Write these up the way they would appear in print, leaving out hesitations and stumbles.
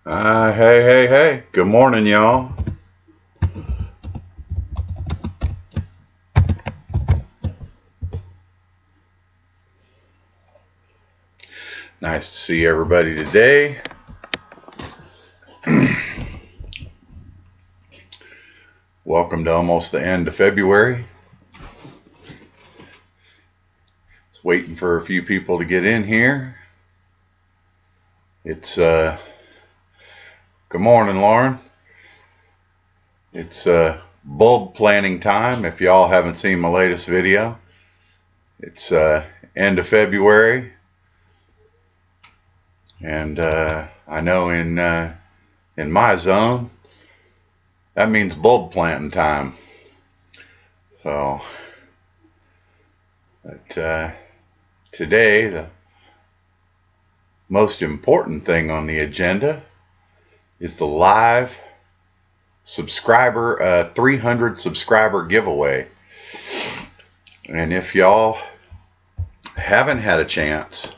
Hey. Good morning, y'all. Nice to see everybody today. Welcome to almost the end of February. Just waiting for a few people to get in here. It's good morning, Lauren. It's bulb planting time. If y'all haven't seen my latest video, it's end of February, and I know in my zone that means bulb planting time. So, but today the most important thing on the agenda is the live subscriber 300 subscriber giveaway. And if y'all haven't had a chance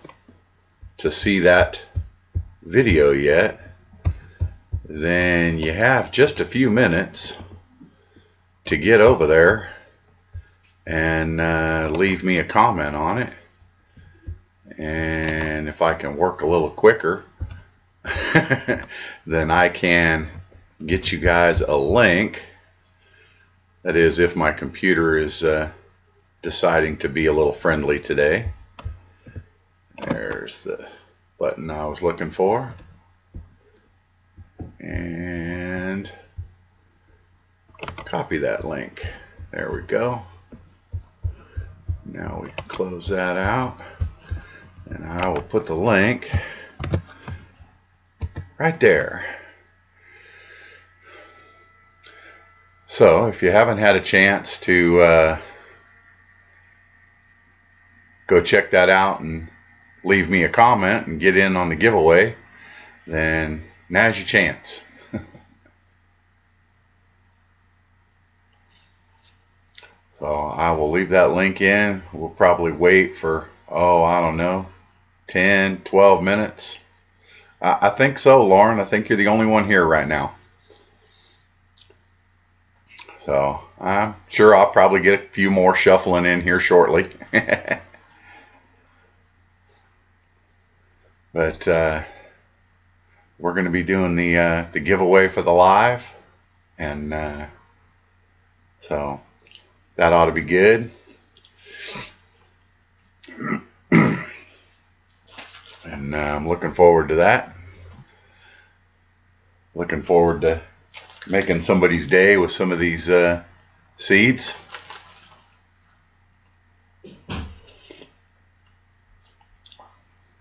to see that video yet, then you have just a few minutes to get over there and leave me a comment on it. And if I can work a little quicker, then I can get you guys a link. That is, if my computer is deciding to be a little friendly today. There's the button I was looking for. And copy that link. There we go. Now we can close that out. And I will put the link right there. So if you haven't had a chance to go check that out and leave me a comment and get in on the giveaway, then now's your chance. So I will leave that link in. We'll probably wait for, I don't know, 10, 12 minutes. I think so, Lauren. I think you're the only one here right now. So I'm sure I'll probably get a few more shuffling in here shortly. But we're going to be doing the giveaway for the live, and so that ought to be good. And I'm looking forward to that. Looking forward to making somebody's day with some of these seeds.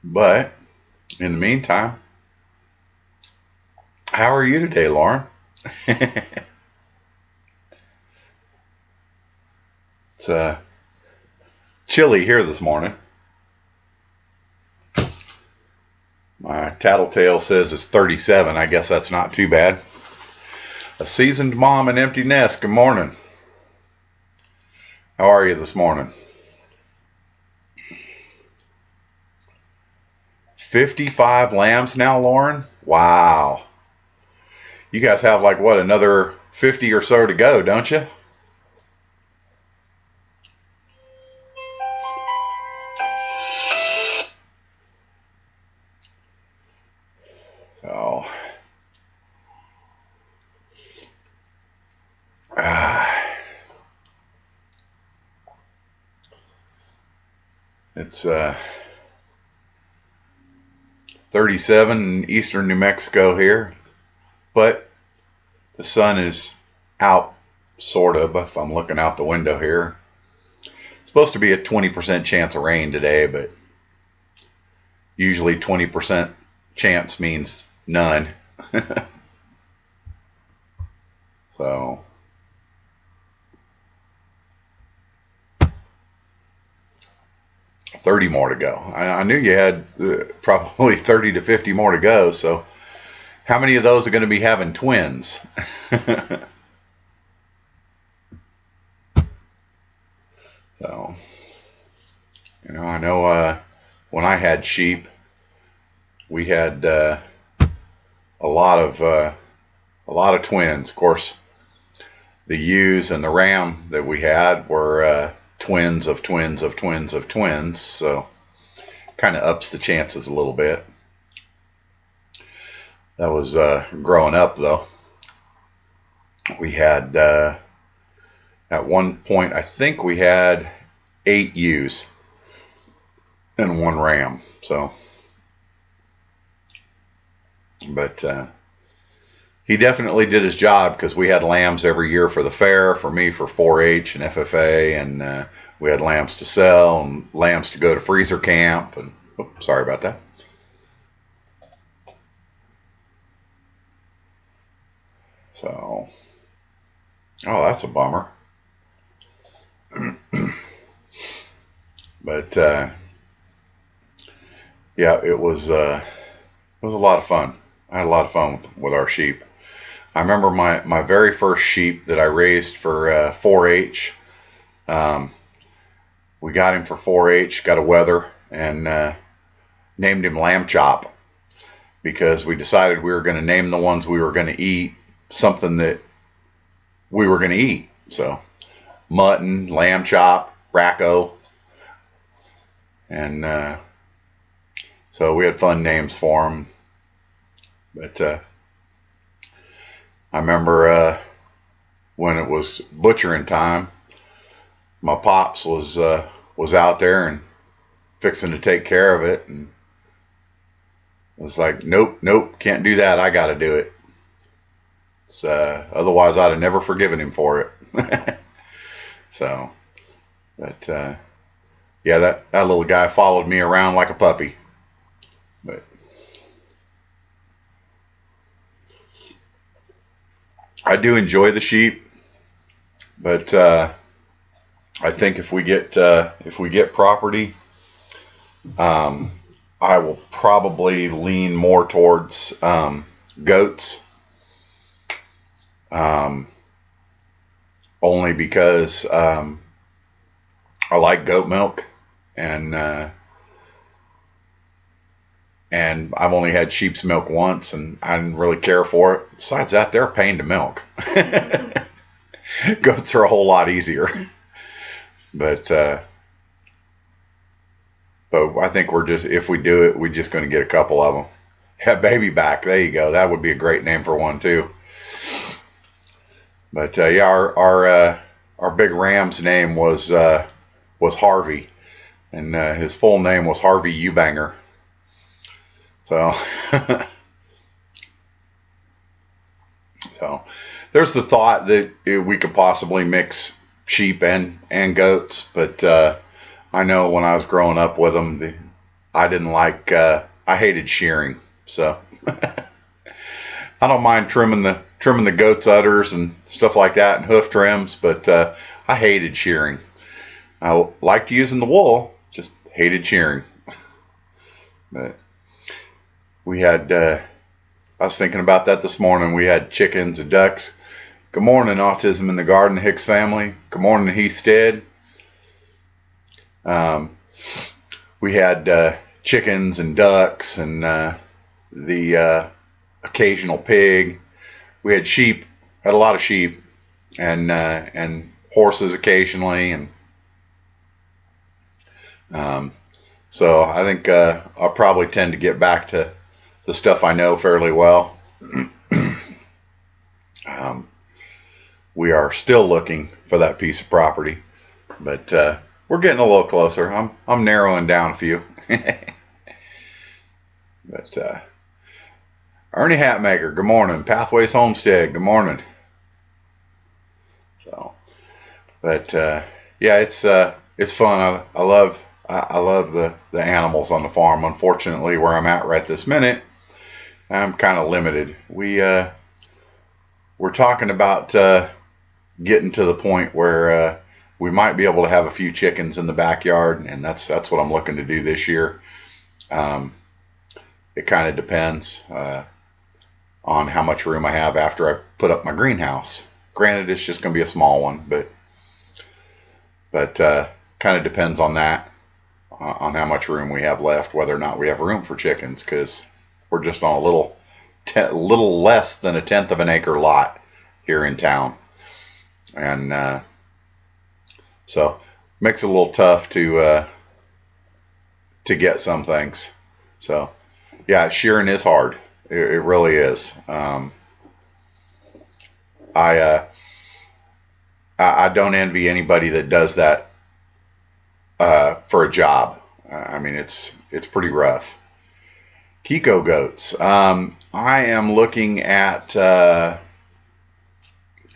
But in the meantime, how are you today, Lauren? It's chilly here this morning. My tattletale says it's 37. I guess that's not too bad. A seasoned mom and empty nest. Good morning. How are you this morning? 55 lambs now, Lauren? Wow. You guys have like what, another 50 or so to go, don't you? So it's 37 in eastern New Mexico here, but the sun is out, sort of, if I'm looking out the window here. It's supposed to be a 20% chance of rain today, but usually 20% chance means none. So $30 more to go. I knew you had probably 30 to 50 more to go. So how many of those are going to be having twins? So, I know when I had sheep, we had a a lot of twins. Of course, the ewes and the ram that we had were twins of twins of twins of twins, so kind of ups the chances a little bit. That was growing up, though. We had at one point, I think we had 8 ewes and 1 ram. So, but he definitely did his job, because we had lambs every year for the fair, for me for 4-H and FFA, and we had lambs to sell and lambs to go to freezer camp. And oops, sorry about that. So, oh, that's a bummer. But yeah, it was a lot of fun. I had a lot of fun with our sheep. I remember my very first sheep that I raised for 4-H. We got him for 4-H, got a wether, and named him Lamb Chop, because we decided we were going to name the ones we were going to eat something that we were going to eat. So mutton, lamb chop, racco, and so we had fun names for them. But I remember when it was butchering time, my pops was out there and fixing to take care of it, and was like, nope, can't do that. I got to do it. Otherwise, I'd have never forgiven him for it. So, but yeah, that little guy followed me around like a puppy. But I do enjoy the sheep, but I think if we get property, I will probably lean more towards goats. Only because I like goat milk, and I've only had sheep's milk once, and I didn't really care for it. Besides that, they're a pain to milk. Goats are a whole lot easier. But I think if we do it, we're just going to get a couple of them. Yeah, baby back. There you go. That would be a great name for one too. But yeah, our big ram's name was Harvey, and his full name was Harvey Eubanger. So so there's the thought that we could possibly mix sheep and goats, but I know when I was growing up with them, I didn't like. I hated shearing, so I don't mind trimming the goat's udders and stuff like that, and hoof trims, but I hated shearing. I liked using the wool, just hated shearing. But we had, I was thinking about that this morning. We had chickens and ducks. Good morning, Autism in the Garden, Hicks family. Good morning, Heathstead. We had chickens and ducks, and the occasional pig. We had sheep, had a lot of sheep, and horses occasionally, and so I think I'll probably tend to get back to the stuff I know fairly well. We are still looking for that piece of property, but we're getting a little closer. I'm narrowing down a few. But Ernie Hatmaker, good morning. Pathways Homestead, good morning. So, but yeah, it's fun. I love the animals on the farm. Unfortunately, where I'm at right this minute, I'm kind of limited. We're talking about getting to the point where we might be able to have a few chickens in the backyard, and that's what I'm looking to do this year. It kind of depends on how much room I have after I put up my greenhouse. Granted, it's just going to be a small one, but kind of depends on that, on how much room we have left, whether or not we have room for chickens, because we're just on a little little less than a tenth of an acre lot here in town, and so makes it a little tough to get some things. So yeah, shearing is hard. It really is. I don't envy anybody that does that for a job. I mean, it's pretty rough. Kiko goats. I am looking at. Good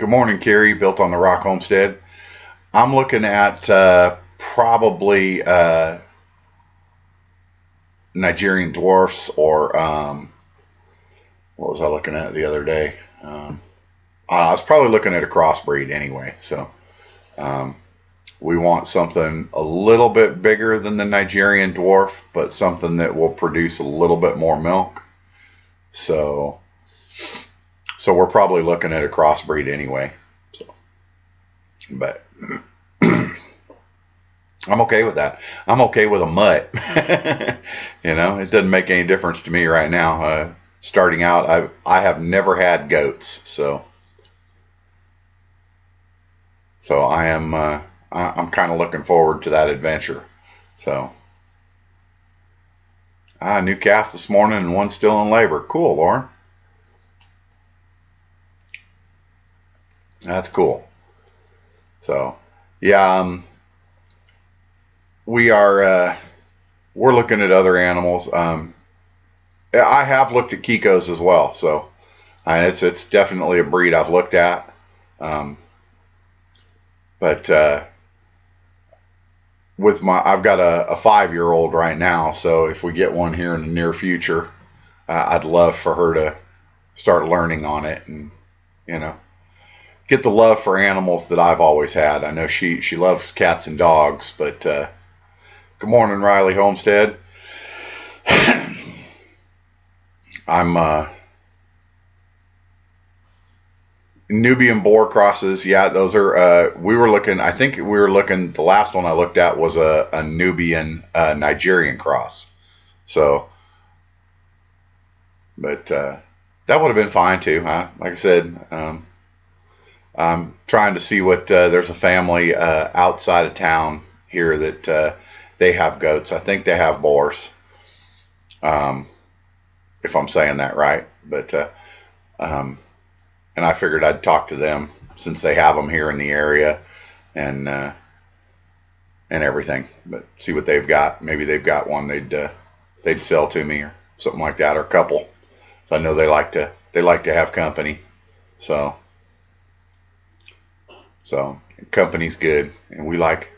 morning, Carrie. Built on the Rock Homestead. I'm looking at probably Nigerian dwarfs, or what was I looking at the other day? I was probably looking at a crossbreed anyway. So we want something a little bit bigger than the Nigerian dwarf, but something that will produce a little bit more milk. So we're probably looking at a crossbreed anyway. So, but I'm okay with that. I'm okay with a mutt. You know, it doesn't make any difference to me right now. Starting out, I have never had goats, so I am I'm kind of looking forward to that adventure. So new calf this morning and one still in labor. Cool, Lauren. That's cool. So yeah, we're looking at other animals. I have looked at Kikos as well, so it's definitely a breed I've looked at. But I've got a 5-year-old right now, so if we get one here in the near future, I'd love for her to start learning on it and, you know, get the love for animals that I've always had. I know she loves cats and dogs, but good morning, Riley Homestead. I'm Nubian boar crosses. Yeah, those are we were looking, I think we were looking, the last one I looked at was a Nubian Nigerian cross. So but that would have been fine too, huh? Like I said, I'm trying to see what there's a family outside of town here that they have goats. I think they have boars, if I'm saying that right. But and I figured I'd talk to them since they have them here in the area, and everything. But see what they've got. Maybe they've got one they'd sell to me or something like that, or a couple. So I know they like to have company. So company's good, and we like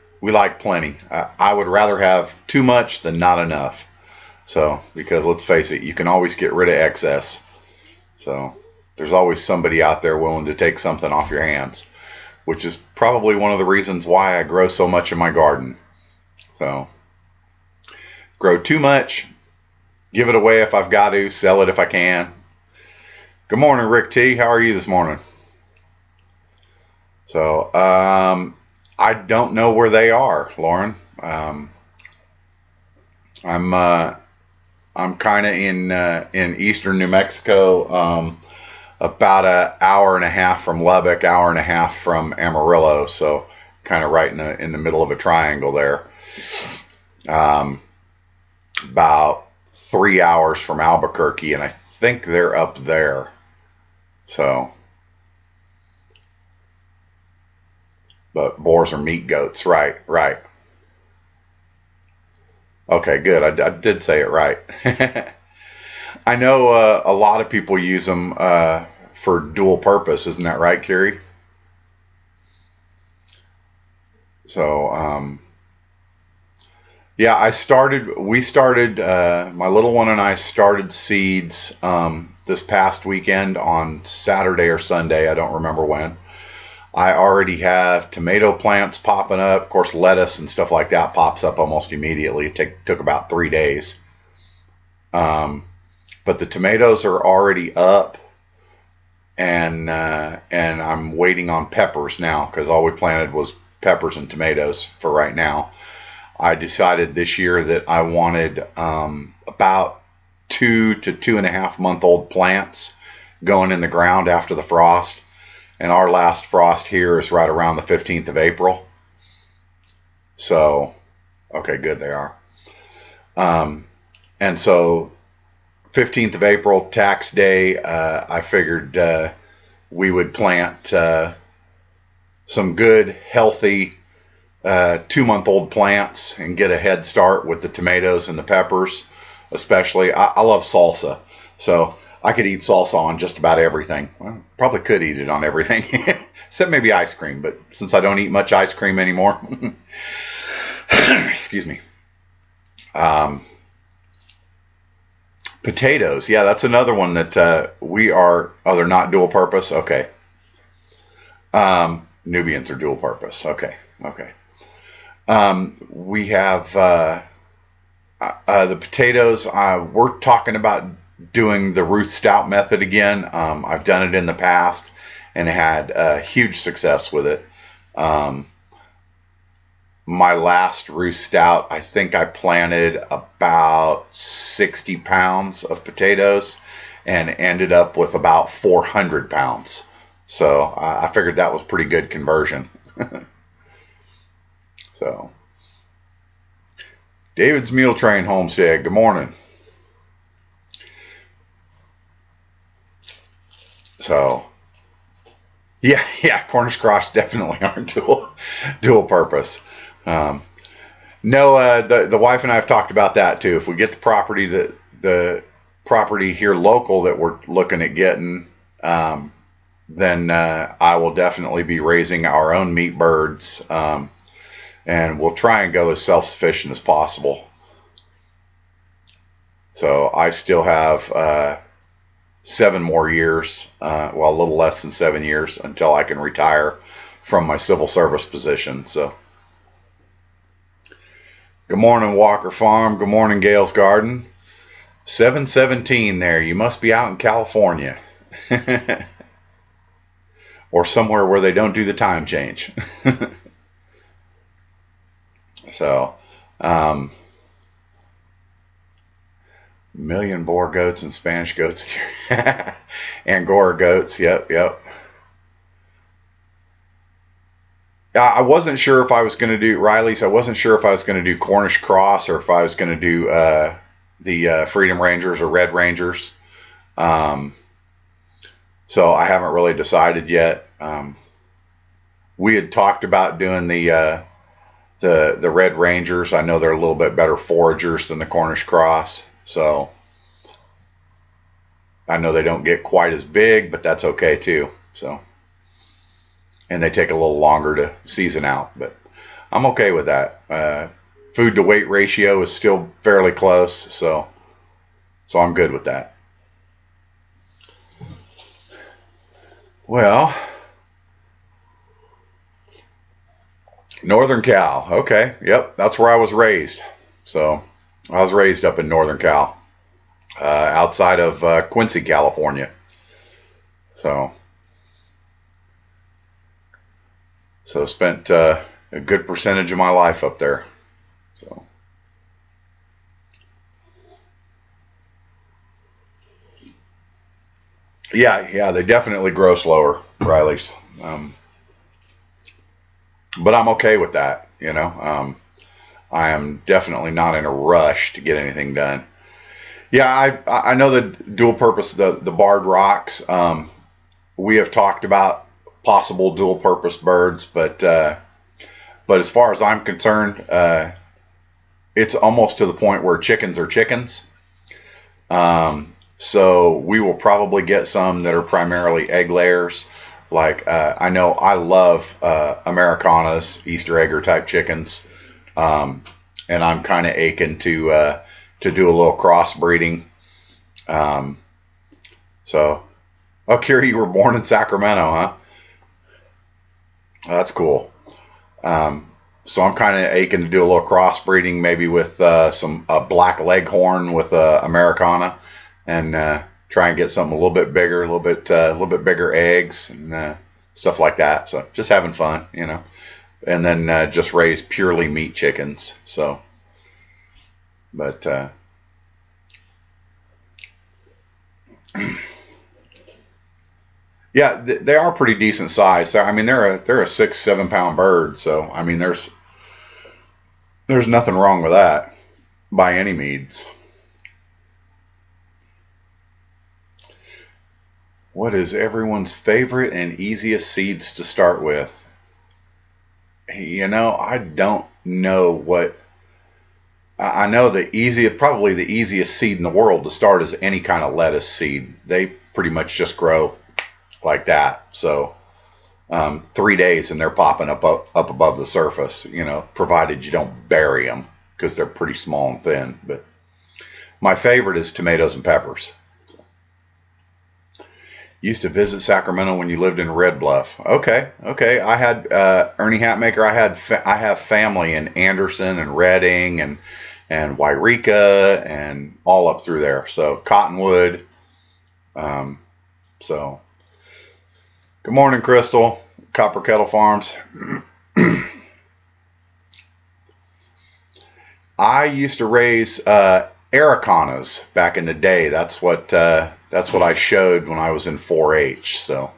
plenty. I would rather have too much than not enough. So, because let's face it, you can always get rid of excess. So there's always somebody out there willing to take something off your hands, which is probably one of the reasons why I grow so much in my garden. So grow too much, give it away if I've got to, sell it if I can. Good morning, Rick T. How are you this morning? So I don't know where they are, Lauren. I'm kind of in eastern New Mexico, about an hour and a half from Lubbock, hour and a half from Amarillo. So kind of right in the middle of a triangle there. About 3 hours from Albuquerque, and I think they're up there. So, but boars are meat goats, right? Okay, good. I did say it right. I know a lot of people use them for dual purpose. Isn't that right, Carrie? So, yeah, we started, my little one and I started seeds this past weekend on Saturday or Sunday. I don't remember when. I already have tomato plants popping up. Of course, lettuce and stuff like that pops up almost immediately. It took about 3 days. But the tomatoes are already up, and I'm waiting on peppers now, because all we planted was peppers and tomatoes for right now. I decided this year that I wanted about 2 to 2.5 month old plants going in the ground after the frost. And our last frost here is right around the 15th of April. So, okay, good, they are. And so 15th of April, tax day, I figured we would plant some good, healthy 2-month-old plants and get a head start with the tomatoes and the peppers. Especially, I love salsa, so I could eat salsa on just about everything. Well, probably could eat it on everything, except maybe ice cream. But since I don't eat much ice cream anymore, excuse me. Potatoes, yeah, that's another one that we are. Oh, they're not dual purpose. Okay. Nubians are dual purpose. Okay. We have the potatoes. We're talking about doing the Ruth Stout method again. I've done it in the past and had huge success with it. My last Ruth Stout, I think I planted about 60 pounds of potatoes and ended up with about 400 pounds. So I figured that was pretty good conversion. So, David's Meal Train Homestead, good morning. So, yeah, Cornish cross definitely aren't dual purpose. No, the wife and I have talked about that too. If we get the property here local that we're looking at getting, then I will definitely be raising our own meat birds, and we'll try and go as self-sufficient as possible. So I still have 7 more years, well, a little less than 7 years until I can retire from my civil service position. So, good morning, Walker Farm. Good morning, Gale's Garden. 7:17 there. You must be out in California. Or somewhere where they don't do the time change. So, million boar goats and Spanish goats here. Angora goats, yep. I wasn't sure if I was going to do Riley's. I wasn't sure if I was going to do Cornish cross or if I was going to do the Freedom Rangers or Red Rangers. So I haven't really decided yet. We had talked about doing the Red Rangers. I know they're a little bit better foragers than the Cornish cross. So I know they don't get quite as big, but that's okay too. So, and they take a little longer to season out, but I'm okay with that. Food to weight ratio is still fairly close, so I'm good with that. Well, Northern Cal. Okay, yep, that's where I was raised. So I was raised up in Northern Cal, outside of Quincy, California. So spent a good percentage of my life up there. So. Yeah, they definitely grow slower, Riley's. But I'm okay with that, you know. I am definitely not in a rush to get anything done. Yeah, I know the dual purpose, the barred rocks. We have talked about possible dual purpose birds, but as far as I'm concerned, it's almost to the point where chickens are chickens. So we will probably get some that are primarily egg layers. Like I know I love Americanas, Easter egger type chickens, and I'm kind of aching to do a little crossbreeding. So, oh, Kira, you were born in Sacramento, huh? Oh, that's cool. So I'm kind of aching to do a little crossbreeding, maybe with some black leghorn with Americana, and try and get something a little bit bigger, a little bit bigger eggs and stuff like that. So just having fun, you know, and then just raise purely meat chickens. So, but Yeah, they are pretty decent size. I mean, they're a 6-7 pound bird. So I mean, there's nothing wrong with that by any means. What is everyone's favorite and easiest seeds to start with? You know, I don't know what. I know probably the easiest seed in the world to start is any kind of lettuce seed. They pretty much just grow like that. So 3 days and they're popping up above the surface. You know, provided you don't bury them because they're pretty small and thin. But my favorite is tomatoes and peppers. Used to visit Sacramento when you lived in Red Bluff. Okay. I had Ernie Hatmaker. I have family in Anderson and Redding and Wairika and all up through there. So Cottonwood. So good morning, Crystal. Copper Kettle Farms. I used to raise Aracanas back in the day. That's what I showed when I was in 4-H. So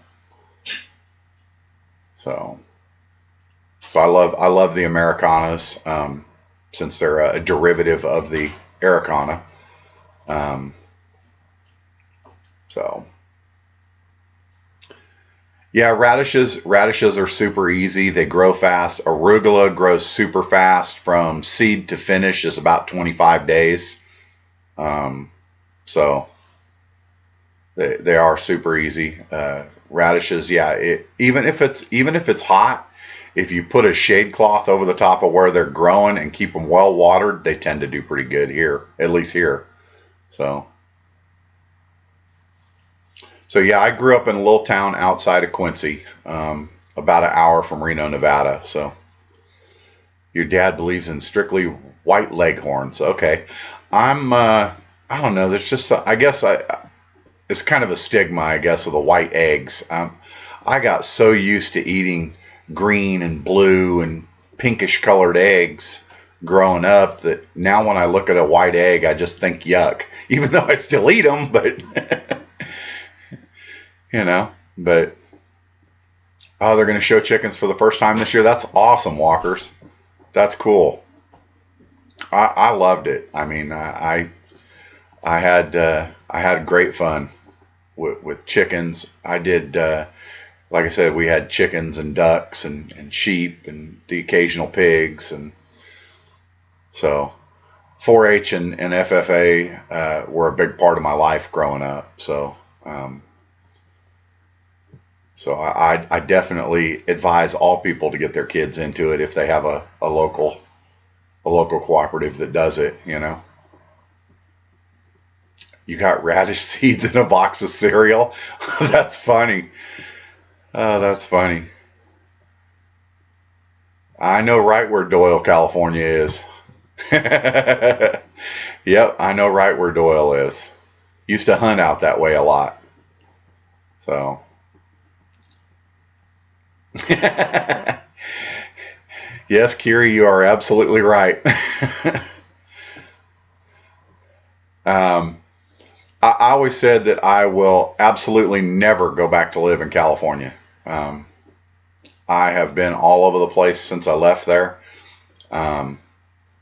I love the Americanas, since they're a derivative of the Araucana. So yeah, radishes are super easy. They grow fast. Arugula grows super fast. From seed to finish is about 25 days. So they are super easy. Radishes, yeah. Even if it's hot, if you put a shade cloth over the top of where they're growing and keep them well watered, they tend to do pretty good here, at least here. So yeah, I grew up in a little town outside of Quincy, about an hour from Reno, Nevada. So your dad believes in strictly white leghorns. Okay, I don't know. There's just I guess it's kind of a stigma, I guess, of the white eggs. I got so used to eating green and blue and pinkish colored eggs growing up that now when I look at a white egg, I just think yuck. Even though I still eat them, but you know, but oh, they're going to show chickens for the first time this year. That's awesome, Walkers. That's cool. I loved it. I mean, I had great fun with chickens. I did, like I said, we had chickens and ducks and sheep and the occasional pigs. And so 4-H and FFA were a big part of my life growing up. So I definitely advise all people to get their kids into it if they have a local cooperative that does it, you know. You got radish seeds in a box of cereal? That's funny. Oh, that's funny. I know right where Doyle, California is. Yep, I know right where Doyle is. Used to hunt out that way a lot. So yes, Kiri, you are absolutely right. I always said that I will absolutely never go back to live in California. I have been all over the place since I left there. I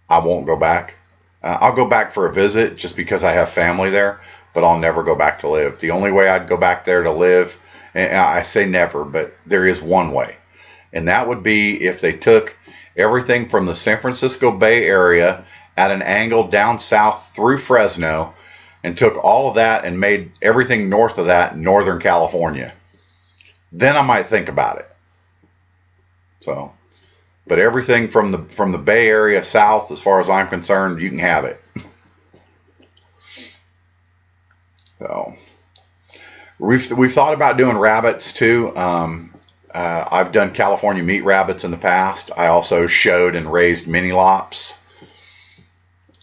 won't go back. I'll go back for a visit just because I have family there, but I'll never go back to live. The only way I'd go back there to live, and I say never, but there is one way, and that would be if they took everything from the San Francisco Bay Area at an angle down south through Fresno and took all of that and made everything north of that Northern California. Then I might think about it. So, but everything from the Bay Area south, as far as I'm concerned, you can have it. So we've thought about doing rabbits too. I've done California meat rabbits in the past. I also showed and raised mini lops.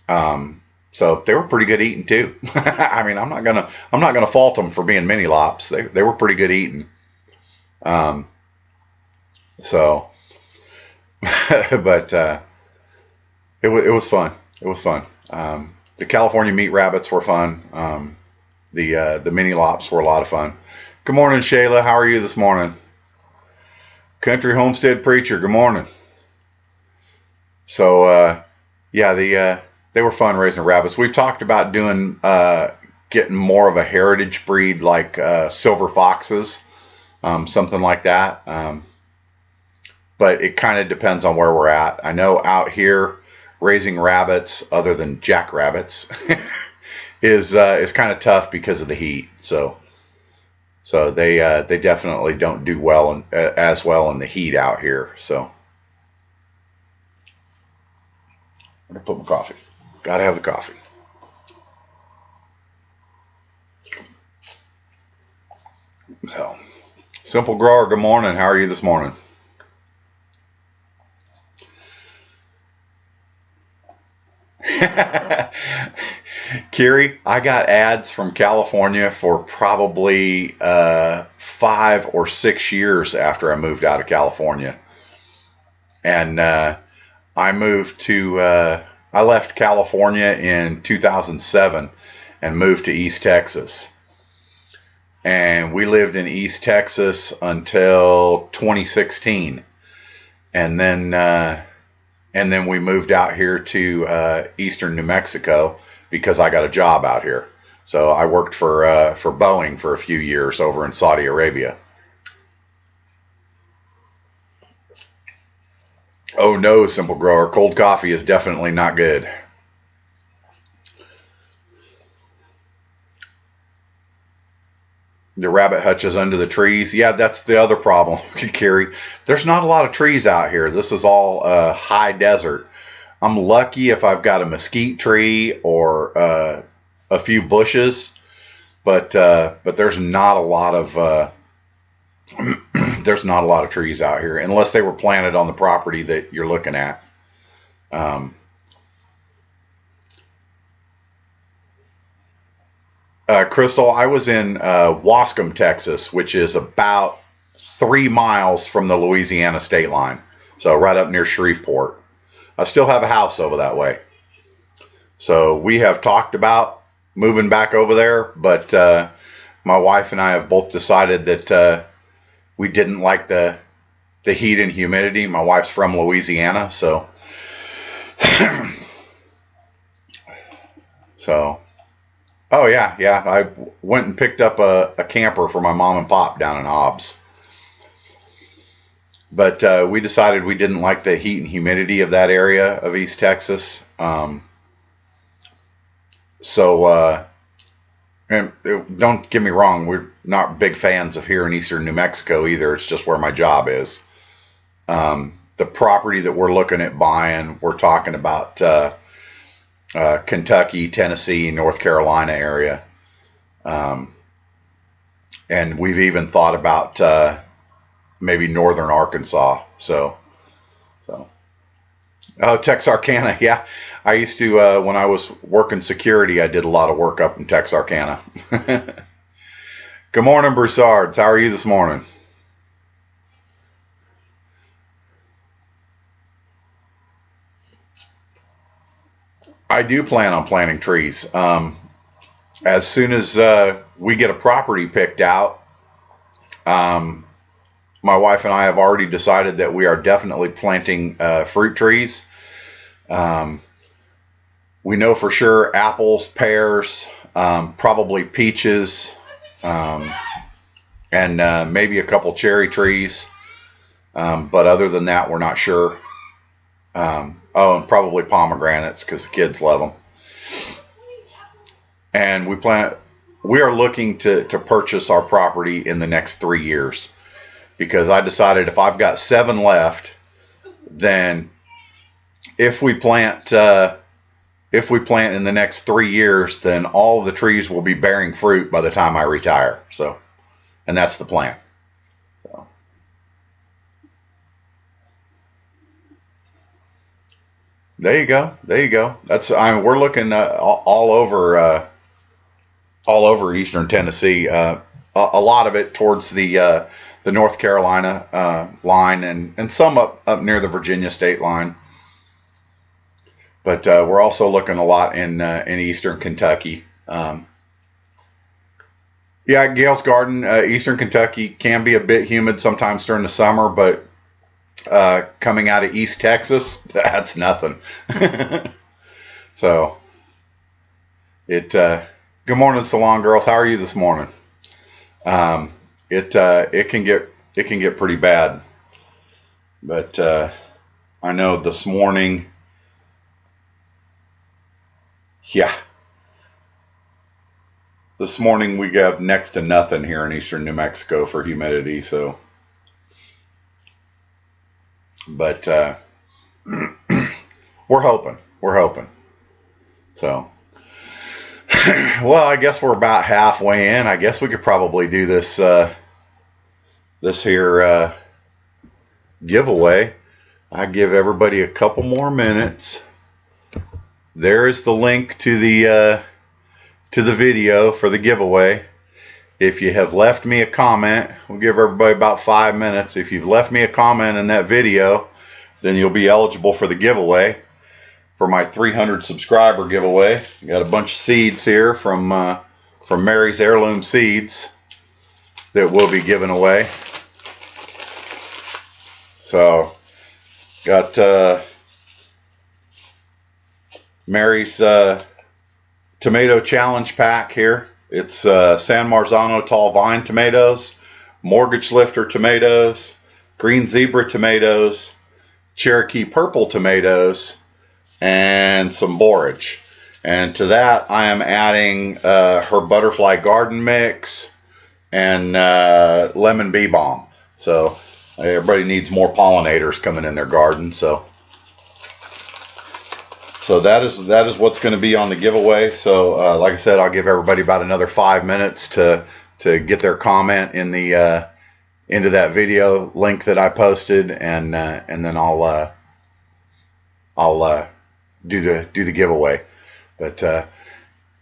So they were pretty good eating too. I mean, I'm not gonna fault them for being mini lops. They were pretty good eating. So, but it was fun. It was fun. The California meat rabbits were fun. The mini lops were a lot of fun. Good morning, Shayla. How are you this morning? Country Homestead Preacher. Good morning. So yeah, they were fun raising rabbits. We've talked about doing getting more of a heritage breed like silver foxes, something like that. But it kind of depends on where we're at. I know out here raising rabbits, other than jackrabbits, is kind of tough because of the heat. So they definitely don't do well as well in the heat out here. So I'm gonna put my coffee. Gotta have the coffee. So, Simple Grower, good morning. How are you this morning? Kiri, I got ads from California for probably 5 or 6 years after I moved out of California. And I moved to, I left California in 2007 and moved to East Texas. And we lived in East Texas until 2016. And then we moved out here to eastern New Mexico because I got a job out here. So I worked for Boeing for a few years over in Saudi Arabia. Oh no, Simple Grower, cold coffee is definitely not good. The rabbit hutches under the trees. Yeah, that's the other problem, Kiri. There's not a lot of trees out here. This is all high desert. I'm lucky if I've got a mesquite tree or a few bushes, but there's not a lot of there's not a lot of trees out here unless they were planted on the property that you're looking at. Crystal, I was in Wascom, Texas, which is about 3 miles from the Louisiana state line. So right up near Shreveport. I still have a house over that way. So we have talked about moving back over there, but my wife and I have both decided that we didn't like the heat and humidity. My wife's from Louisiana, so oh yeah, I went and picked up a camper for my mom and pop down in Hobbs. But we decided we didn't like the heat and humidity of that area of East Texas. And don't get me wrong, we're not big fans of here in eastern New Mexico either. It's just where my job is. The property that we're looking at buying, we're talking about Kentucky, Tennessee, North Carolina area. And we've even thought about maybe northern Arkansas. So. Oh, Texarkana, yeah. I used to, when I was working security, I did a lot of work up in Texarkana. Good morning, Broussards. How are you this morning? I do plan on planting trees. As soon as we get a property picked out, my wife and I have already decided that we are definitely planting fruit trees. We know for sure apples, pears, probably peaches, and maybe a couple cherry trees. But other than that, we're not sure. Oh, and probably pomegranates because the kids love them. And we are looking to purchase our property in the next 3 years, because I decided if I've got 7 left, then if we plant in the next 3 years, then all of the trees will be bearing fruit by the time I retire. So, and that's the plan. So. There you go. There you go. We're looking all over eastern Tennessee. A lot of it towards the North Carolina line, and some up near the Virginia state line. But we're also looking a lot in eastern Kentucky. Yeah, Gale's Garden, Eastern Kentucky can be a bit humid sometimes during the summer, but coming out of East Texas, that's nothing. So good morning, Salon Girls. How are you this morning? It can get pretty bad, but I know this morning, yeah, this morning we have next to nothing here in eastern New Mexico for humidity. So, but we're hoping. So, well, I guess we're about halfway in. I guess we could probably do this here giveaway. I give everybody a couple more minutes. There is the link to the video for the giveaway. If you have left me a comment, we'll give everybody about 5 minutes. If you've left me a comment in that video, then you'll be eligible for the giveaway, for my 300 subscriber giveaway. Got a bunch of seeds here from Mary's Heirloom Seeds that we'll be giving away. So got Mary's tomato challenge pack here. It's San Marzano tall vine tomatoes, mortgage lifter tomatoes, green zebra tomatoes, Cherokee purple tomatoes, and some borage. And to that I am adding her butterfly garden mix and lemon bee balm. So everybody needs more pollinators coming in their garden. So that is what's going to be on the giveaway. So like I said, I'll give everybody about another 5 minutes to get their comment in the into that video link that I posted, and then I'll do the giveaway. But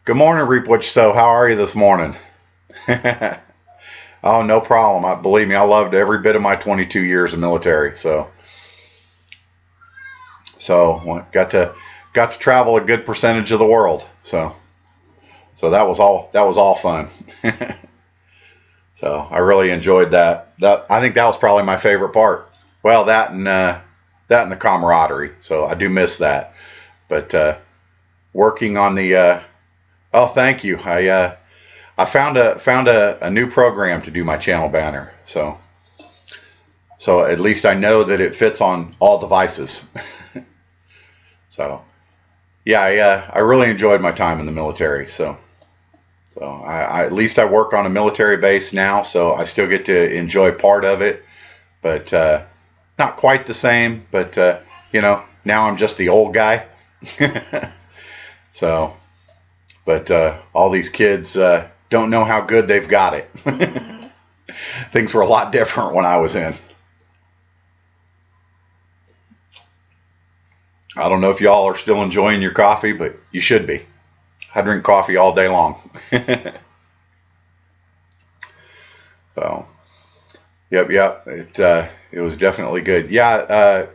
good morning, Reap What You Sow. How are you this morning? Oh, no problem. Believe me, I loved every bit of my 22 years of military. So got to travel a good percentage of the world. So that was all fun. So I really enjoyed that. I think that was probably my favorite part. Well, that and the camaraderie. So I do miss that. But working on the oh, thank you. I found a new program to do my channel banner. So at least I know that it fits on all devices. So yeah, I really enjoyed my time in the military. So I at least I work on a military base now, so I still get to enjoy part of it, but not quite the same. But now I'm just the old guy. So, but all these kids don't know how good they've got it. Things were a lot different when I was in. I don't know if y'all are still enjoying your coffee, but you should be. I drink coffee all day long. So, yep. It was definitely good. Yeah,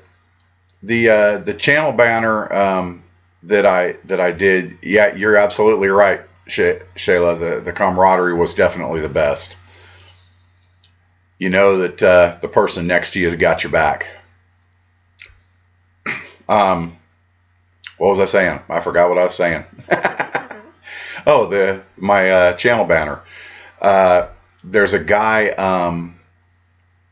the channel banner that I did. Yeah, you're absolutely right, Shayla. The camaraderie was definitely the best. You know that the person next to you has got your back. What was I saying? I forgot what I was saying. Oh, my channel banner. There's a guy on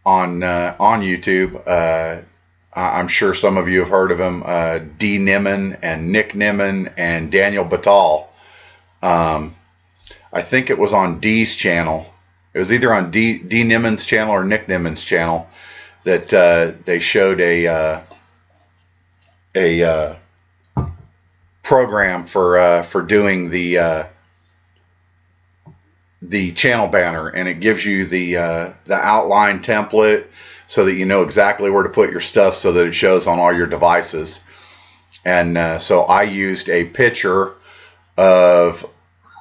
YouTube. I'm sure some of you have heard of him. D. Nimmin and Nick Nimmin and Daniel Batal. I think it was on D's channel. It was either on D. Nimmin's channel or Nick Nimmin's channel that they showed a program for doing the channel banner, and it gives you the outline template so that you know exactly where to put your stuff so that it shows on all your devices. And so I used a picture of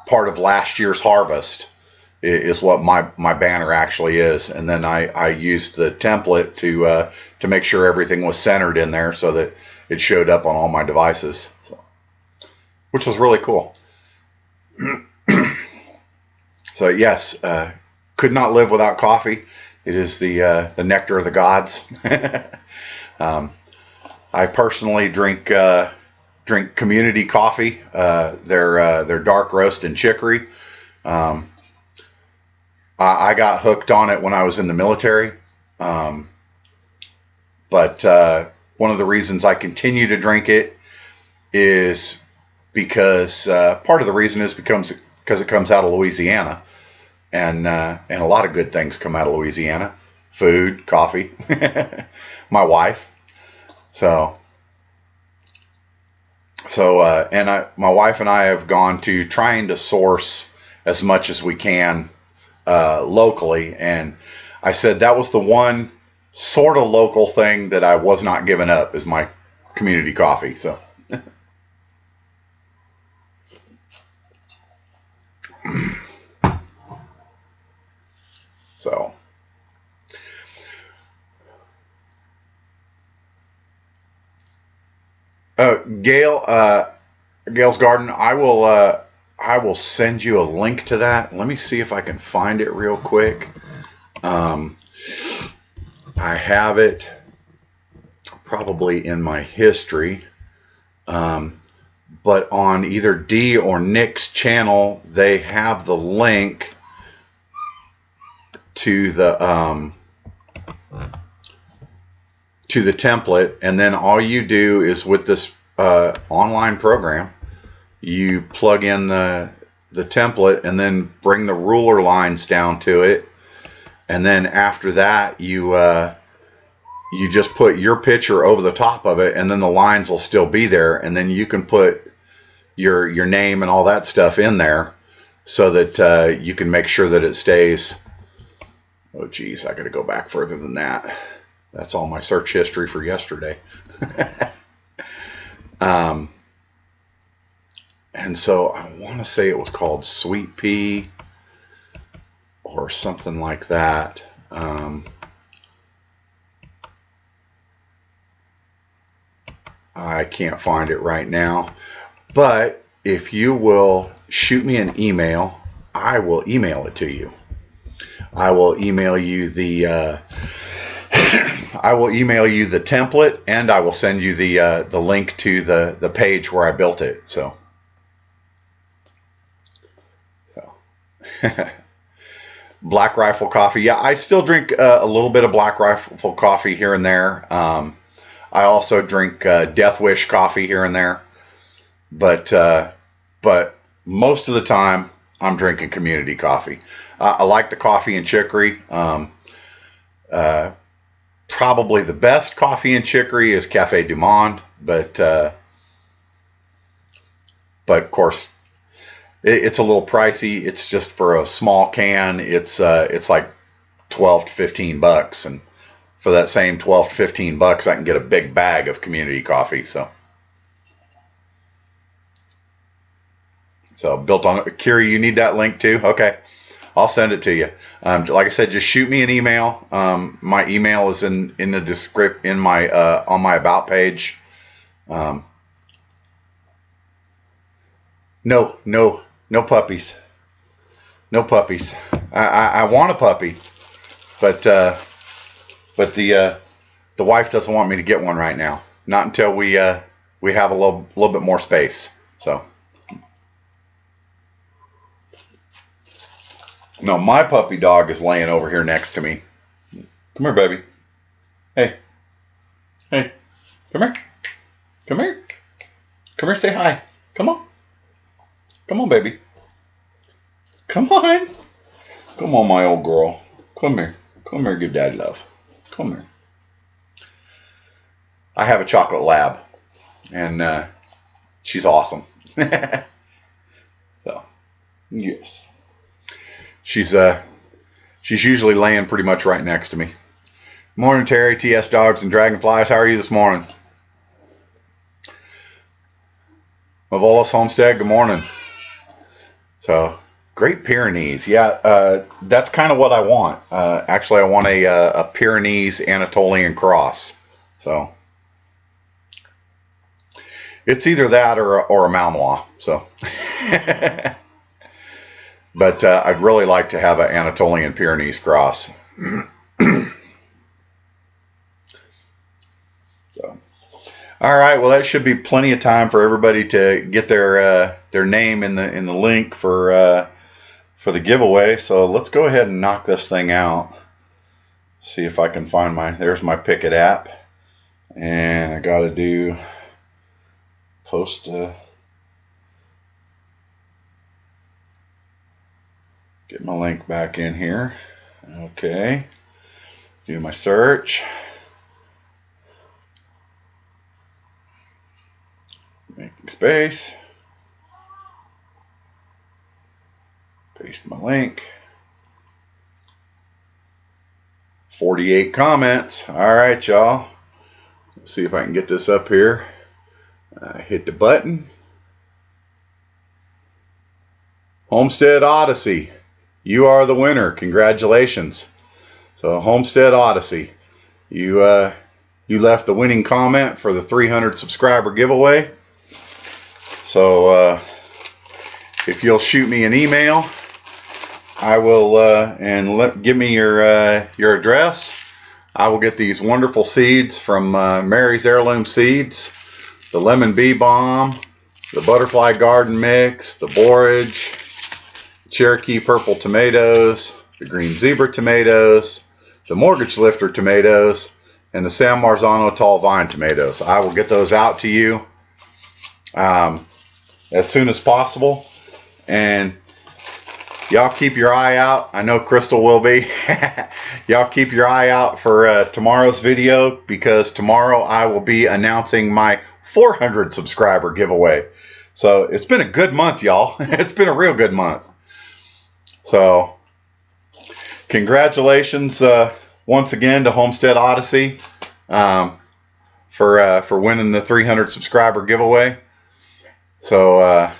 part of last year's harvest is what my banner actually is, and then I used the template to make sure everything was centered in there so that it showed up on all my devices, which was really cool. So yes, could not live without coffee. It is the nectar of the gods. I personally drink Community coffee. Their dark roast and chicory. I got hooked on it when I was in the military. But one of the reasons I continue to drink it is because part of the reason is because it comes out of Louisiana, and a lot of good things come out of Louisiana: food, coffee, my wife. My wife and I have gone to trying to source as much as we can locally, and I said that was the one sort of local thing that I was not giving up, is my Community coffee. So so Gail's Garden, I will send you a link to that. Let me see if I can find it real quick. I have it probably in my history, but on either Dee or Nick's channel, they have the link to the template, and then all you do is, with this online program, you plug in the template and then bring the ruler lines down to it, and then after that you just put your picture over the top of it, and then the lines will still be there, and then you can put your name and all that stuff in there, so that you can make sure that it stays. Oh geez, I gotta go back further than that. That's all my search history for yesterday. And so I want to say it was called Sweet Pea or something like that. I can't find it right now, but if you will shoot me an email, I will email it to you. I will email you the template, and I will send you the link to the page where I built it. So Black Rifle coffee. Yeah, I still drink a little bit of Black Rifle coffee here and there. I also drink Death Wish coffee here and there, but most of the time I'm drinking Community coffee. I like the coffee and chicory. Probably the best coffee and chicory is Cafe Du Monde, but of course it's a little pricey. It's just for a small can. It's like $12 to $15, and for that same $12 to $15, I can get a big bag of Community coffee. So built on it. Kiri, you need that link too? Okay, I'll send it to you. Like I said, just shoot me an email. My email is in the description, in my on my about page. No puppies. No puppies. I want a puppy, but the wife doesn't want me to get one right now. Not until we have a little bit more space. So no, my puppy dog is laying over here next to me. Come here, baby. Hey, come here. Come here. Come here. Say hi. Come on. Come on, baby. Come on. Come on, my old girl. Come here. Come here, give Dad love. Come here. I have a chocolate lab, and she's awesome. So, yes. She's usually laying pretty much right next to me. Morning, Terry, TS Dogs and Dragonflies. How are you this morning? Mavolos Homestead, good morning. So, Great Pyrenees. Yeah, that's kind of what I want. Actually, I want a Pyrenees Anatolian cross. So, it's either that or a Malinois. So, But I'd really like to have an Anatolian Pyrenees cross. So, all right. Well, that should be plenty of time for everybody to get their name in the link for the giveaway. So let's go ahead and knock this thing out. See if I can find there's my Picket app, and I got to do post. Get my link back in here. Okay. Do my search. Making space. Paste my link. 48 comments. All right, y'all. Let's see if I can get this up here. Hit the button. Homestead Odyssey. You are the winner. Congratulations. So Homestead Odyssey, you left the winning comment for the 300 subscriber giveaway. So if you'll shoot me an email, I will give me your address. I will get these wonderful seeds from Mary's Heirloom Seeds, the lemon bee balm, the butterfly garden mix, the borage, Cherokee purple tomatoes, the green zebra tomatoes, the mortgage lifter tomatoes, and the San Marzano tall vine tomatoes. I will get those out to you as soon as possible, and y'all keep your eye out. I know Crystal will be. Y'all keep your eye out for tomorrow's video, because tomorrow I will be announcing my 400 subscriber giveaway. So it's been a good month, y'all. It's been a real good month. So congratulations once again to Homestead Odyssey for winning the 300 subscriber giveaway. So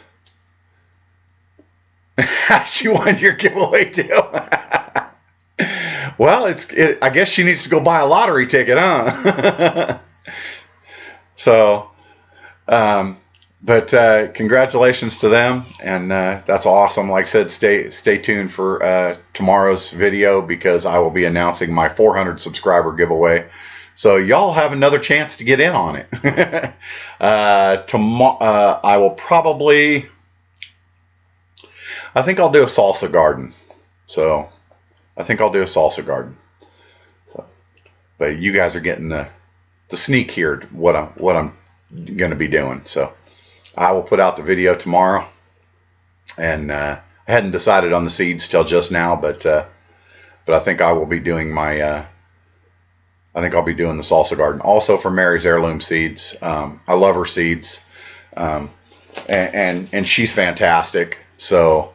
she won your giveaway too. Well, I guess she needs to go buy a lottery ticket, huh? So but congratulations to them, and that's awesome. Like I said, stay tuned for tomorrow's video, because I will be announcing my 400 subscriber giveaway. So y'all have another chance to get in on it. Tomorrow I will probably, I think I'll do a salsa garden. So I think I'll do a salsa garden. So, but you guys are getting the sneak here what I'm going to be doing. So I will put out the video tomorrow, and I hadn't decided on the seeds till just now, but I think I will be doing my I think I'll be doing the salsa garden also for Mary's Heirloom Seeds. I love her seeds, and she's fantastic. So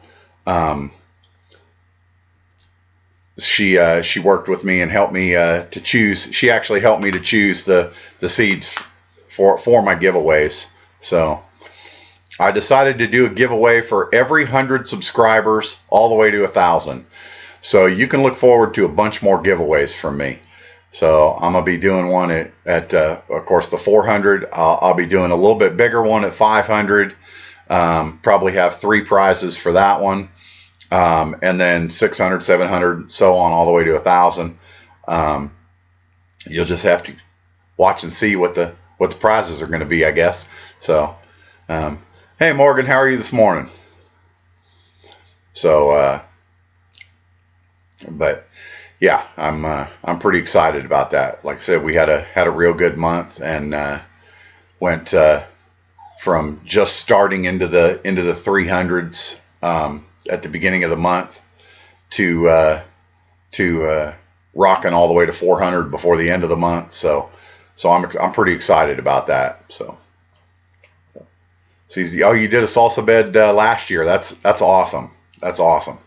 she worked with me and helped me to choose. She actually helped me to choose the seeds for my giveaways. So I decided to do a giveaway for every 100 subscribers all the way to 1,000. So you can look forward to a bunch more giveaways from me. So I'm going to be doing one at of course, the 400. I'll be doing a little bit bigger one at 500. Probably have 3 prizes for that one. And then 600, 700, so on, all the way to 1,000. You'll just have to watch and see what the prizes are going to be, I guess. So, hey Morgan, how are you this morning? So, but yeah, I'm pretty excited about that. Like I said, we had a real good month, and went from just starting into the 300s at the beginning of the month to rocking all the way to 400 before the end of the month. So I'm pretty excited about that. So oh, you did a salsa bed last year. That's awesome. That's awesome.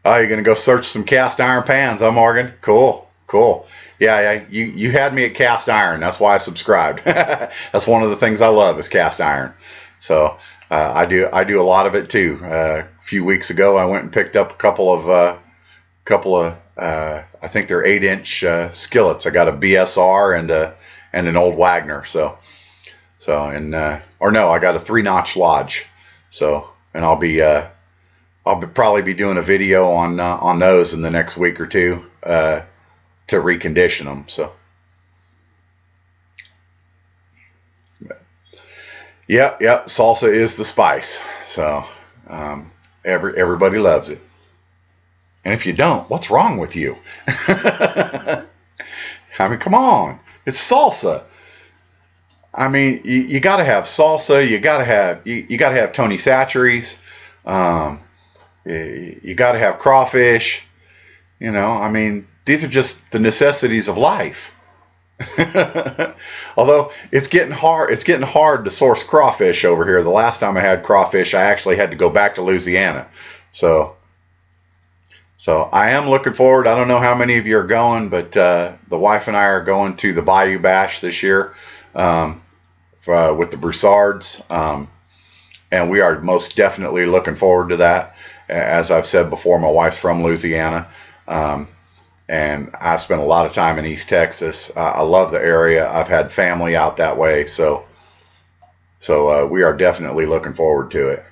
Oh, you're gonna go search some cast iron pans, huh, Morgan? Cool. Yeah. You had me at cast iron. That's why I subscribed. That's one of the things I love is cast iron. So I do a lot of it too. A few weeks ago, I went and picked up a couple of I think they're 8-inch skillets. I got a BSR and an old Wagner. Or no, I got a 3-notch Lodge. So, and I'll be probably be doing a video on those in the next week or two to recondition them. So, yep, salsa is the spice. So, everybody loves it. And if you don't, what's wrong with you? I mean, come on, it's salsa. I mean, you got to have salsa. You got to have Tony Chachere's. You got to have crawfish. You know, I mean, these are just the necessities of life. Although it's getting hard to source crawfish over here. The last time I had crawfish, I actually had to go back to Louisiana. So I am looking forward. I don't know how many of you are going, but the wife and I are going to the Bayou Bash this year with the Broussards, and we are most definitely looking forward to that. As I've said before, my wife's from Louisiana, and I spent a lot of time in East Texas. I love the area. I've had family out that way, so we are definitely looking forward to it.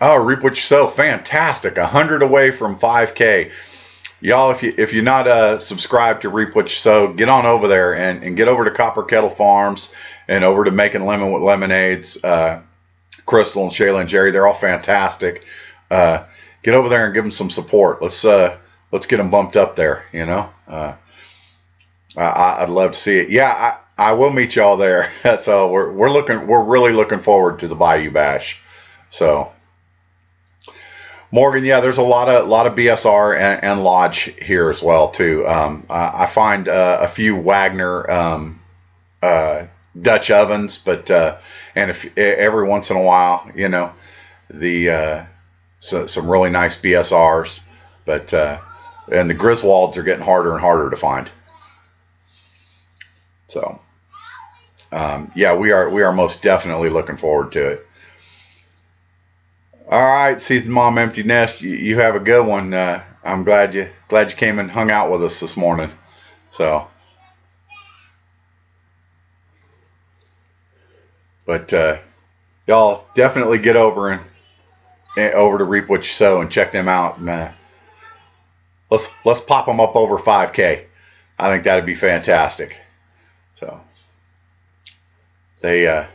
Oh, reap what you sow, fantastic! 100 away from 5K. Y'all, if you're not subscribed to Reap What You Sow, get on over there and get over to Copper Kettle Farms and over to Making Lemon with Lemonades. Crystal and Shayla and Jerry, they're all fantastic. Get over there and give them some support. Let's get them bumped up there. You know, I'd love to see it. Yeah, I will meet y'all there. So we're really looking forward to the Bayou Bash. So. Morgan, yeah, there's a lot of BSR and Lodge here as well too. I find a few Wagner Dutch ovens, but and if every once in a while, you know, some really nice BSRs, but and the Griswolds are getting harder and harder to find. So yeah, we are most definitely looking forward to it. All right, Seasoned Mom Empty Nest, you have a good one. I'm glad you came and hung out with us this morning. So, but y'all definitely get over to Reap What You Sow and check them out. And let's pop them up over 5K. I think that'd be fantastic. So they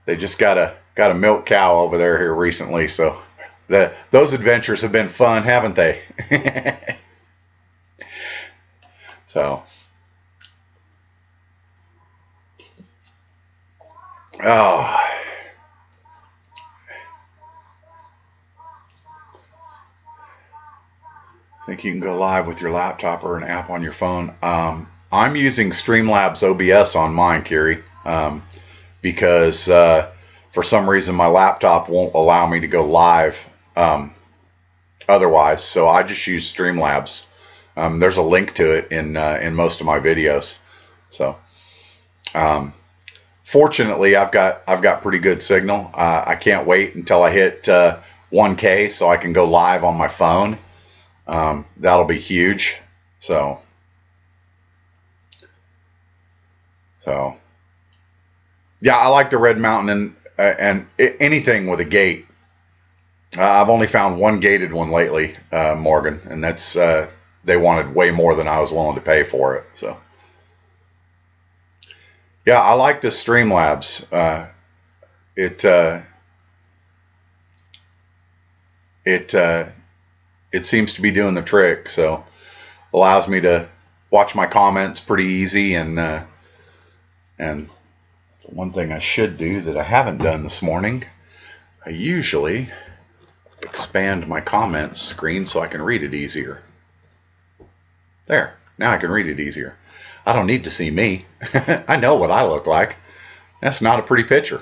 just got a milk cow over there here recently, so those adventures have been fun, haven't they? So, oh, I think you can go live with your laptop or an app on your phone. I'm using Streamlabs OBS on mine, Kiri, because for some reason my laptop won't allow me to go live otherwise, so I just use Streamlabs. There's a link to it in most of my videos. So fortunately I've got pretty good signal. I can't wait until I hit 1K so I can go live on my phone. That'll be huge. So yeah, I like the Red Mountain and anything with a gate. I've only found one gated one lately, Morgan, and that's they wanted way more than I was willing to pay for it. So yeah, I like this Streamlabs. It seems to be doing the trick. So allows me to watch my comments pretty easy, and one thing I should do that I haven't done this morning, I usually expand my comments screen so I can read it easier. There, now I can read it easier. I don't need to see me. I know what I look like. That's not a pretty picture.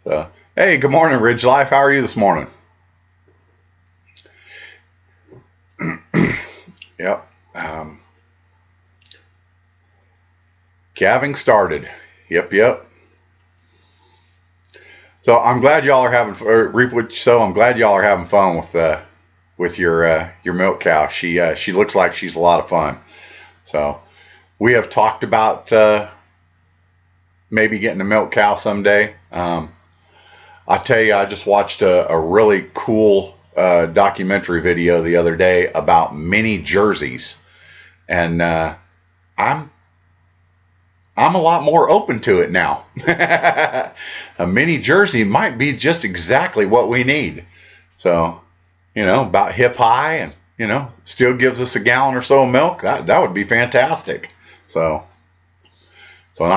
So, hey, good morning, Ridge Life. How are you this morning? Yep. Calving started. Yep. So I'm glad y'all are having Reap What You Sow. I'm glad y'all are having fun with your milk cow. She looks like she's a lot of fun. So we have talked about maybe getting a milk cow someday. I tell you, I just watched a really cool documentary video the other day about mini jerseys, and I'm a lot more open to it now. A mini jersey might be just exactly what we need. So, about hip high, and still gives us a gallon or so of milk. That would be fantastic. So and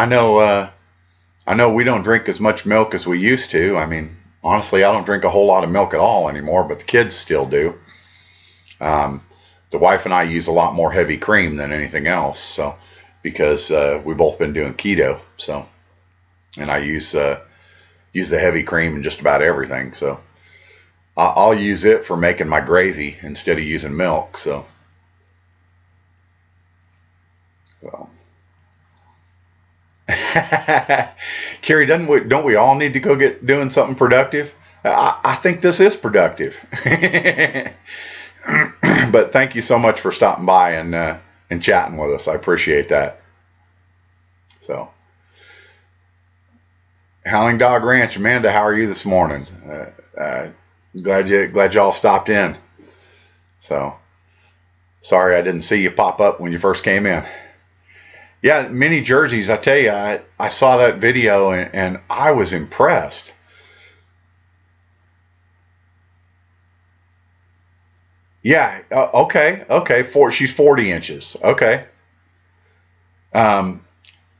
I know we don't drink as much milk as we used to. I mean, honestly, I don't drink a whole lot of milk at all anymore, but the kids still do. The wife and I use a lot more heavy cream than anything else. So, because we've both been doing keto, so, and I use the heavy cream in just about everything. So, I'll use it for making my gravy instead of using milk. So. Carrie, don't we all need to go get doing something productive? I think this is productive. But thank you so much for stopping by and chatting with us. I appreciate that. So, Howling Dog Ranch, Amanda, how are you this morning? Glad y'all stopped in. So, sorry I didn't see you pop up when you first came in. Yeah, mini jerseys. I tell you, I saw that video and I was impressed. Yeah. Okay. She's 40 inches. Okay. I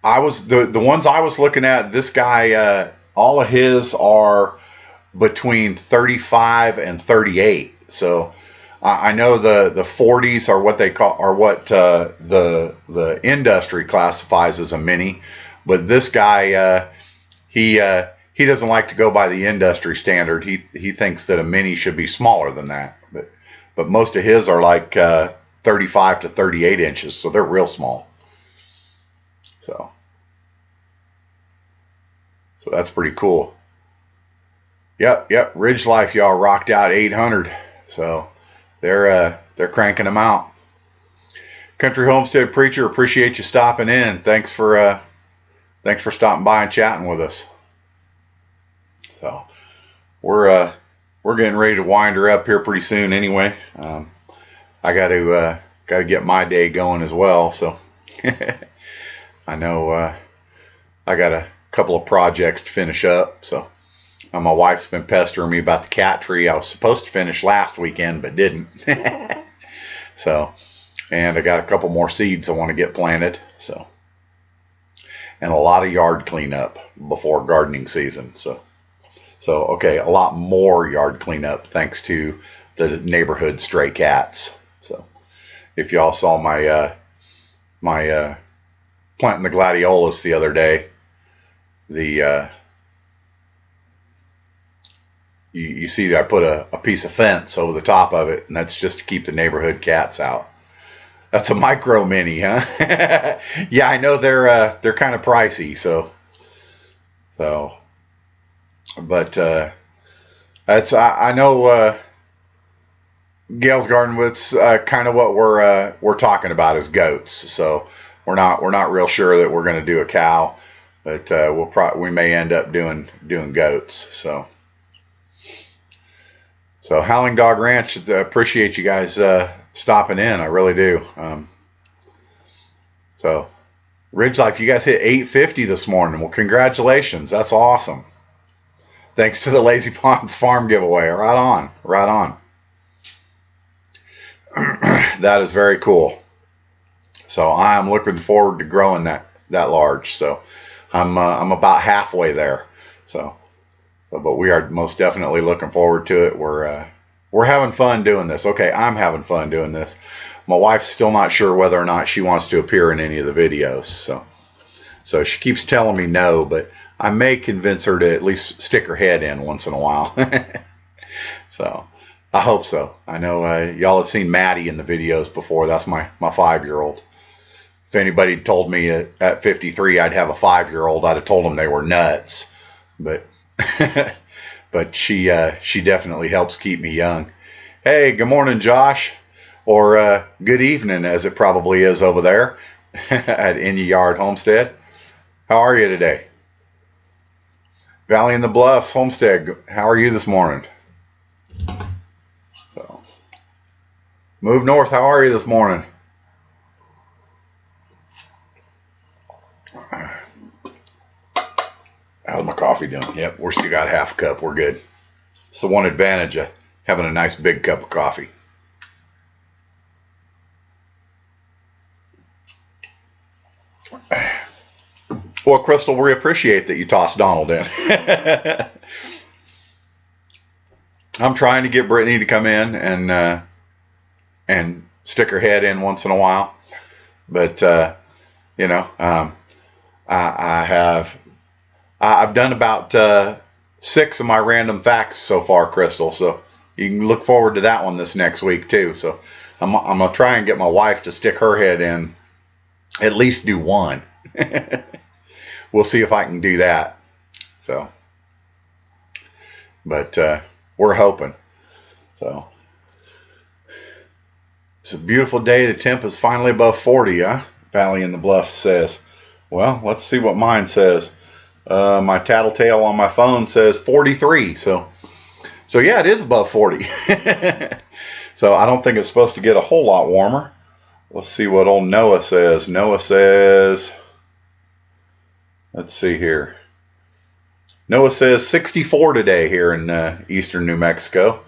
was the ones I was looking at. This guy, all of his are between 35 and 38. So I know the 40s are what they call, are what the industry classifies as a mini, but this guy he doesn't like to go by the industry standard. He thinks that a mini should be smaller than that. But most of his are like 35 to 38 inches, so they're real small. So that's pretty cool. Yep. Ridge Life, y'all rocked out 800. So they're cranking them out. Country Homestead Preacher, appreciate you stopping in. Thanks for stopping by and chatting with us. So we're getting ready to wind her up here pretty soon anyway. I got to get my day going as well. So I know I got a couple of projects to finish up. So my wife's been pestering me about the cat tree. I was supposed to finish last weekend, but didn't. So, and I got a couple more seeds I want to get planted. So, and a lot of yard cleanup before gardening season. So okay, a lot more yard cleanup thanks to the neighborhood stray cats. So, if y'all saw my planting the gladiolus the other day, you see that I put a piece of fence over the top of it, and that's just to keep the neighborhood cats out. That's a micro mini, huh? Yeah, I know they're kind of pricey, so but that's I know Gail's Garden. What's kind of what we're talking about is goats. So we're not real sure that we're going to do a cow, but we may end up doing goats. So Howling Dog Ranch, appreciate you guys stopping in. I really do. So Ridge Life, you guys hit 850 this morning. Well, congratulations. That's awesome. Thanks to the Lazy Ponds Farm giveaway. Right on. That is very cool. So I'm looking forward to growing that large. So I'm about halfway there. But we are most definitely looking forward to it. We're having fun doing this. Okay, I'm having fun doing this. My wife's still not sure whether or not she wants to appear in any of the videos. So she keeps telling me no, but I may convince her to at least stick her head in once in a while. So I hope so. I know y'all have seen Maddie in the videos before. That's my 5-year-old. If anybody told me at 53 I'd have a 5-year-old, I'd have told them they were nuts. But but she definitely helps keep me young. Hey, good morning, Josh, or good evening, as it probably is over there at In Your Yard Homestead. How are you today? Valley in the Bluffs Homestead, how are you this morning? So, Move North, how are you this morning? How's my coffee doing? Yep, we're still got half a cup. We're good. It's the one advantage of having a nice big cup of coffee. Well, Crystal, we appreciate that you tossed Donald in. I'm trying to get Brittany to come in and stick her head in once in a while, but you know, I've done about 6 of my random facts so far, Crystal. So you can look forward to that one this next week too. So I'm gonna try and get my wife to stick her head in, at least do one. We'll see if I can do that. So, but we're hoping. So it's a beautiful day. The temp is finally above 40. Huh? Valley in the Bluffs says. Well, let's see what mine says. My tattletale on my phone says 43. So yeah, it is above 40. So I don't think it's supposed to get a whole lot warmer. Let's see what old Noah says. Noah says, let's see here. Noah says 64 today here in eastern New Mexico.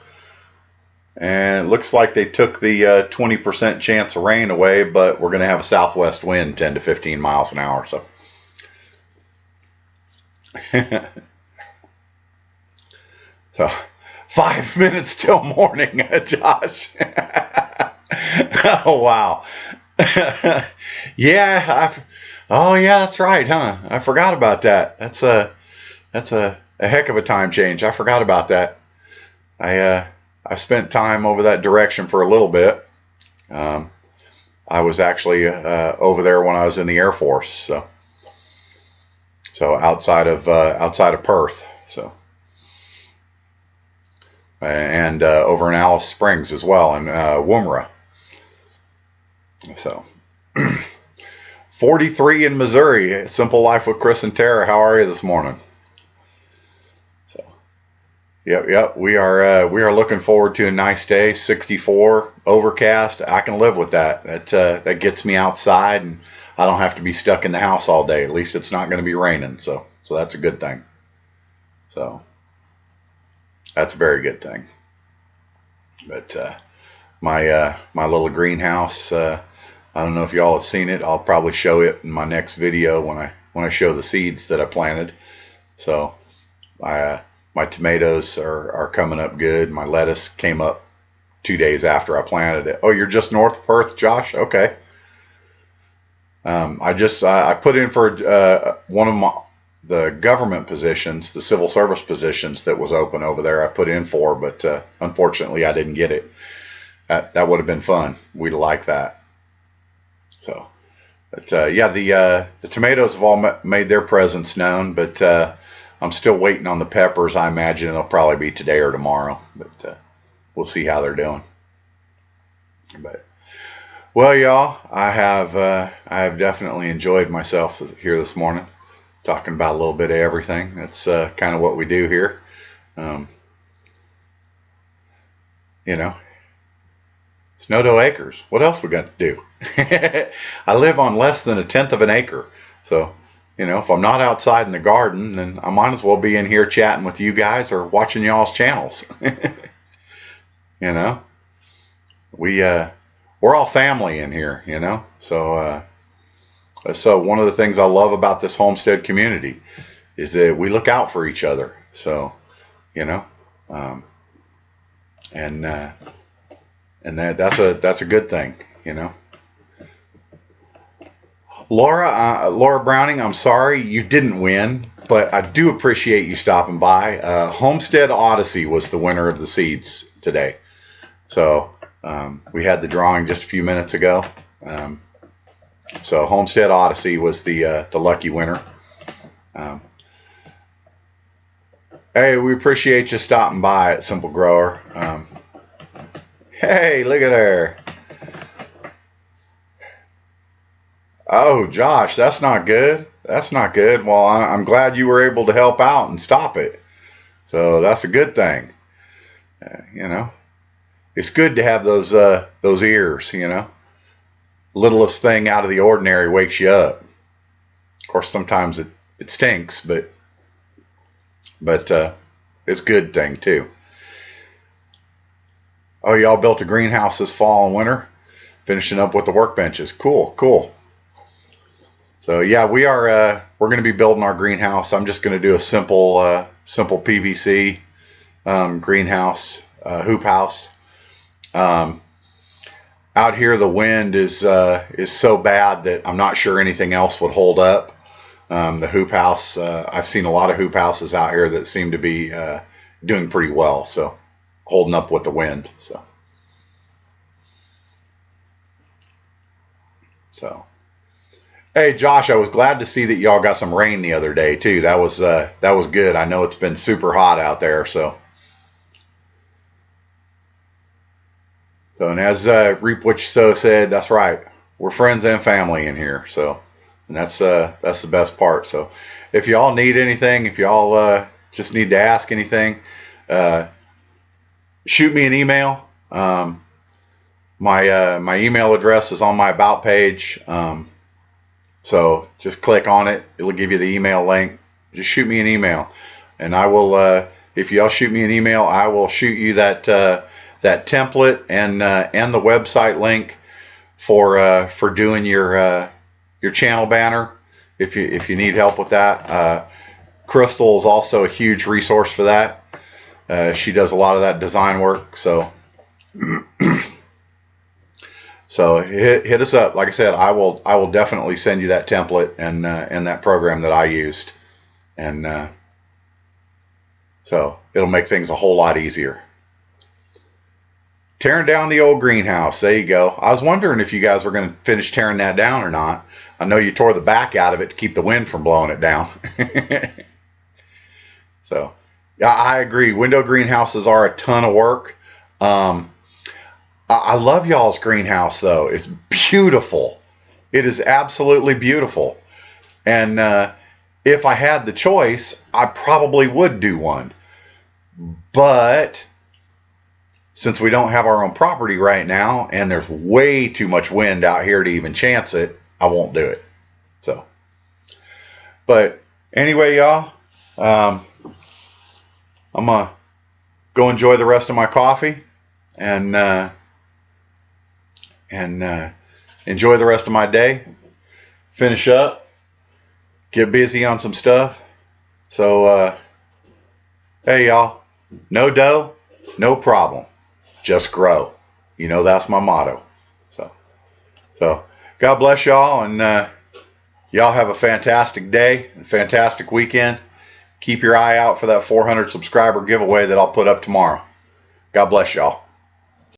And it looks like they took the 20% chance of rain away, but we're going to have a southwest wind 10 to 15 miles an hour. So, so 5 minutes till morning, Josh. Oh, wow. Yeah. Oh, yeah, that's right, huh? I forgot about that. That's a heck of a time change. I forgot about that. I spent time over that direction for a little bit. I was actually over there when I was in the Air Force, so outside of Perth, so and over in Alice Springs as well, and Woomera. So 43 in Missouri. Simple Life with Chris and Tara. How are you this morning? Yep. We are looking forward to a nice day. 64, overcast. I can live with that. That gets me outside, and I don't have to be stuck in the house all day. At least it's not going to be raining. So that's a good thing. So that's a very good thing. But my little greenhouse. I don't know if y'all have seen it. I'll probably show it in my next video when I show the seeds that I planted. So my tomatoes are coming up good. My lettuce came up 2 days after I planted it. Oh, you're just north of Perth, Josh? Okay. I put in for one of the government positions, the civil service positions that was open over there. I put in for, but unfortunately I didn't get it. That would have been fun. We'd like that. So, but yeah, the tomatoes have all made their presence known, but I'm still waiting on the peppers. I imagine it'll probably be today or tomorrow, but we'll see how they're doing. But well, y'all, I have definitely enjoyed myself here this morning, talking about a little bit of everything. That's kind of what we do here. You know, it's Nodough Acres. What else we got to do? I live on less than 1/10 of an acre, so. You know, if I'm not outside in the garden, then I might as well be in here chatting with you guys or watching y'all's channels. You know, we're all family in here, you know. So one of the things I love about this homestead community is that we look out for each other. So, you know, and that's a good thing, you know. Laura Browning, I'm sorry you didn't win, but I do appreciate you stopping by. Homestead Odyssey was the winner of the seeds today. So we had the drawing just a few minutes ago. So Homestead Odyssey was the lucky winner. Hey, we appreciate you stopping by at Simple Grower. Hey, look at her. Oh, Josh, that's not good. that's not good. Well, I'm glad you were able to help out and stop it. So that's a good thing. You know, it's good to have those ears. You know, littlest thing out of the ordinary wakes you up. Of course, sometimes it stinks, but it's a good thing too. Oh, y'all built a greenhouse this fall and winter, finishing up with the workbenches. Cool, cool. So yeah, we're going to be building our greenhouse. I'm just going to do a simple PVC greenhouse, hoop house. Out here, the wind is so bad that I'm not sure anything else would hold up. The hoop house, I've seen a lot of hoop houses out here that seem to be doing pretty well, so holding up with the wind. So hey Josh, I was glad to see that y'all got some rain the other day too. That was good. I know it's been super hot out there, so and as Reap What You Sow said, that's right. We're friends and family in here, so and that's the best part. So if y'all need anything, if y'all just need to ask anything, shoot me an email. My email address is on my about page. So just click on it. It'll give you the email link. Just shoot me an email, and I will. If y'all shoot me an email, I will shoot you that template and the website link for doing your channel banner. If you need help with that, Crystal is also a huge resource for that. She does a lot of that design work. So hit us up. Like I said, I will definitely send you that template and that program that I used, and so it'll make things a whole lot easier. Tearing down the old greenhouse. There you go. I was wondering if you guys were going to finish tearing that down or not. I know you tore the back out of it to keep the wind from blowing it down. So yeah, I agree. Window greenhouses are a ton of work. I love y'all's greenhouse though. It's beautiful. It is absolutely beautiful. And if I had the choice, I probably would do one. But since we don't have our own property right now, and there's way too much wind out here to even chance it, I won't do it. So, but anyway, y'all, I'm gonna go enjoy the rest of my coffee and enjoy the rest of my day. Finish up, get busy on some stuff. So, hey, y'all, no dough, no problem. Just grow. You know, that's my motto. So God bless y'all, and y'all have a fantastic day, a fantastic weekend. Keep your eye out for that 400 subscriber giveaway that I'll put up tomorrow. God bless y'all.